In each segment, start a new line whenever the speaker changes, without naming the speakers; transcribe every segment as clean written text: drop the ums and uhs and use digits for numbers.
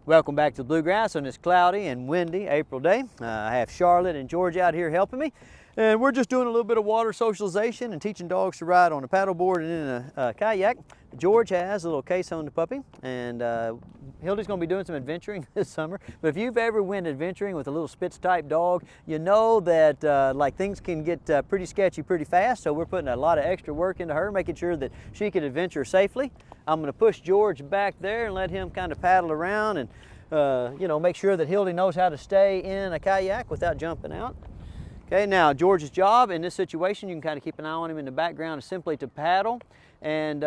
Welcome back to the Bluegrass on this cloudy and windy April day. I have Charlotte and George out here helping me. And we're just doing a little bit of water socialization and teaching dogs to ride on a paddleboard and in a kayak. George has a little case on the puppy, and Hildy's going to be doing some adventuring this summer. But if you've ever went adventuring with a little Spitz type dog, you know that like things can get pretty sketchy pretty fast. So we're putting a lot of extra work into her, making sure that she can adventure safely. I'm going to push George back there and let him kind of paddle around and you know, make sure that Hildy knows how to stay in a kayak without jumping out. Okay, now George's job in this situation, you can kind of keep an eye on him in the background, is simply to paddle and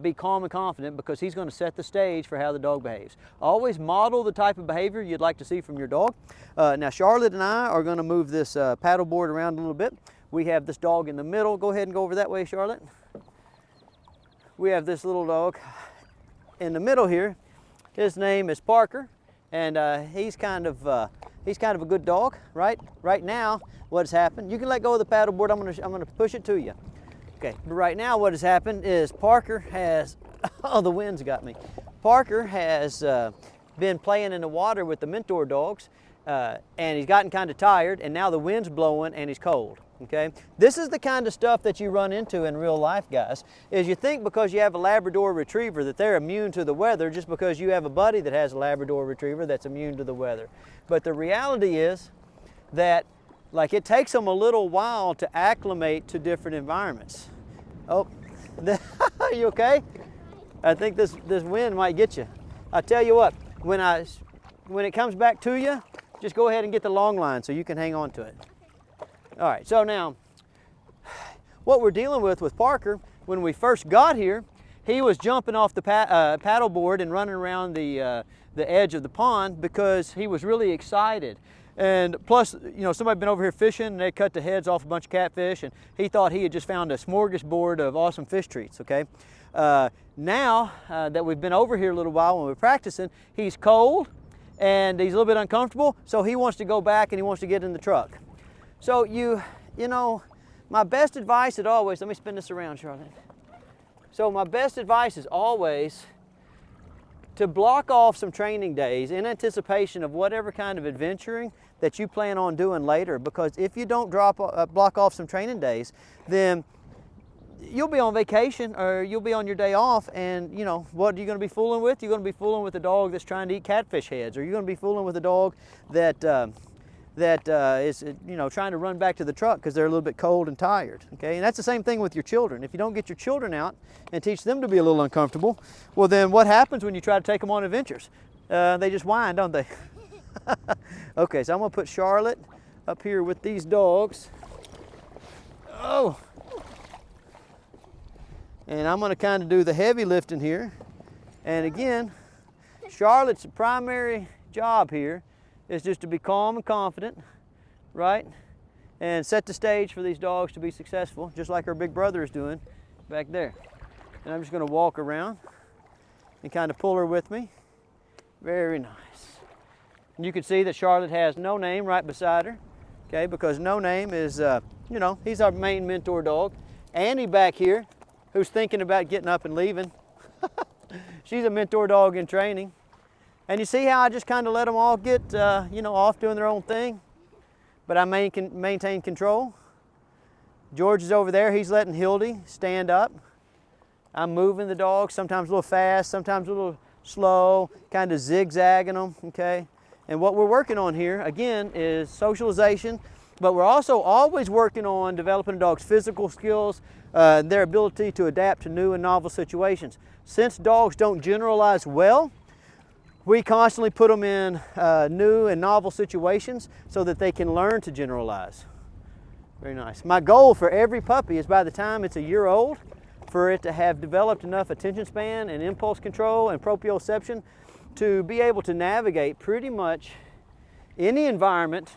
be calm and confident, because he's going to set the stage for how the dog behaves. Always model the type of behavior you'd like to see from your dog. Now Charlotte and I are going to move this paddle board around a little bit. We have this dog in the middle. Go ahead and go over that way, Charlotte. We have this little dog in the middle here. His name is Parker, and he's kind of a good dog, right? Right now, what has happened? You can let go of the paddle board. I'm gonna push it to you. Okay. But right now, what has happened is Parker has. Oh, the wind's got me. Parker has been playing in the water with the mentor dogs, and he's gotten kind of tired. And now the wind's blowing, and he's cold. Okay, this is the kind of stuff that you run into in real life, guys, is you think because you have a Labrador Retriever that they're immune to the weather just because you have a buddy that has a Labrador Retriever that's immune to the weather. But the reality is that, like, it takes them a little while to acclimate to different environments. Oh, are you okay? I think this wind might get you. I tell you what, when it comes back to you, just go ahead and get the long line so you can hang on to it. All right, so now what we're dealing with Parker, when we first got here, he was jumping off the paddle board and running around the edge of the pond because he was really excited. And plus, you know, somebody had been over here fishing and they cut the heads off a bunch of catfish, and he thought he had just found a smorgasbord of awesome fish treats, okay? Now that we've been over here a little while when we're practicing, he's cold and he's a little bit uncomfortable, so he wants to go back and he wants to get in the truck. So you know, my best advice is always, let me spin this around, Charlotte. So my best advice is always to block off some training days in anticipation of whatever kind of adventuring that you plan on doing later, because if you don't block off some training days, then you'll be on vacation or you'll be on your day off, and you know, what are you going to be fooling with? You're going to be fooling with a dog that's trying to eat catfish heads, or you're going to be fooling with a dog that is, you know, trying to run back to the truck because they're a little bit cold and tired, okay? And that's the same thing with your children. If you don't get your children out and teach them to be a little uncomfortable, well then what happens when you try to take them on adventures? They just whine, don't they? Okay, so I'm gonna put Charlotte up here with these dogs. Oh! And I'm gonna kind of do the heavy lifting here. And again, Charlotte's primary job here is just to be calm and confident, right? And set the stage for these dogs to be successful, just like our big brother is doing back there. And I'm just gonna walk around and kind of pull her with me. Very nice. And you can see that Charlotte has No Name right beside her, okay? Because No Name is, you know, he's our main mentor dog. Annie back here, who's thinking about getting up and leaving. She's a mentor dog in training. And you see how I just kind of let them all get, you know, off doing their own thing, but I maintain control. George is over there. He's letting Hildy stand up. I'm moving the dogs, sometimes a little fast, sometimes a little slow, kind of zigzagging them, okay? And what we're working on here, again, is socialization, but we're also always working on developing a dog's physical skills, their ability to adapt to new and novel situations. Since dogs don't generalize well, we constantly put them in new and novel situations so that they can learn to generalize. Very nice. My goal for every puppy is by the time it's a year old, for it to have developed enough attention span and impulse control and proprioception to be able to navigate pretty much any environment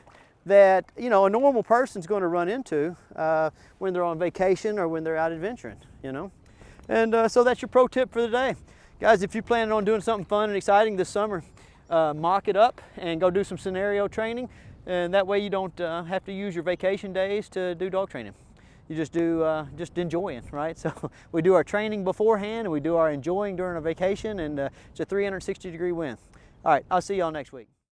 that, you know, a normal person's going to run into when they're on vacation or when they're out adventuring, you know. And so that's your pro tip for the day. Guys, if you're planning on doing something fun and exciting this summer, mock it up and go do some scenario training, and that way you don't have to use your vacation days to do dog training. You just do just enjoying, right? So we do our training beforehand and we do our enjoying during a vacation, and it's a 360-degree win. All right, I'll see y'all next week.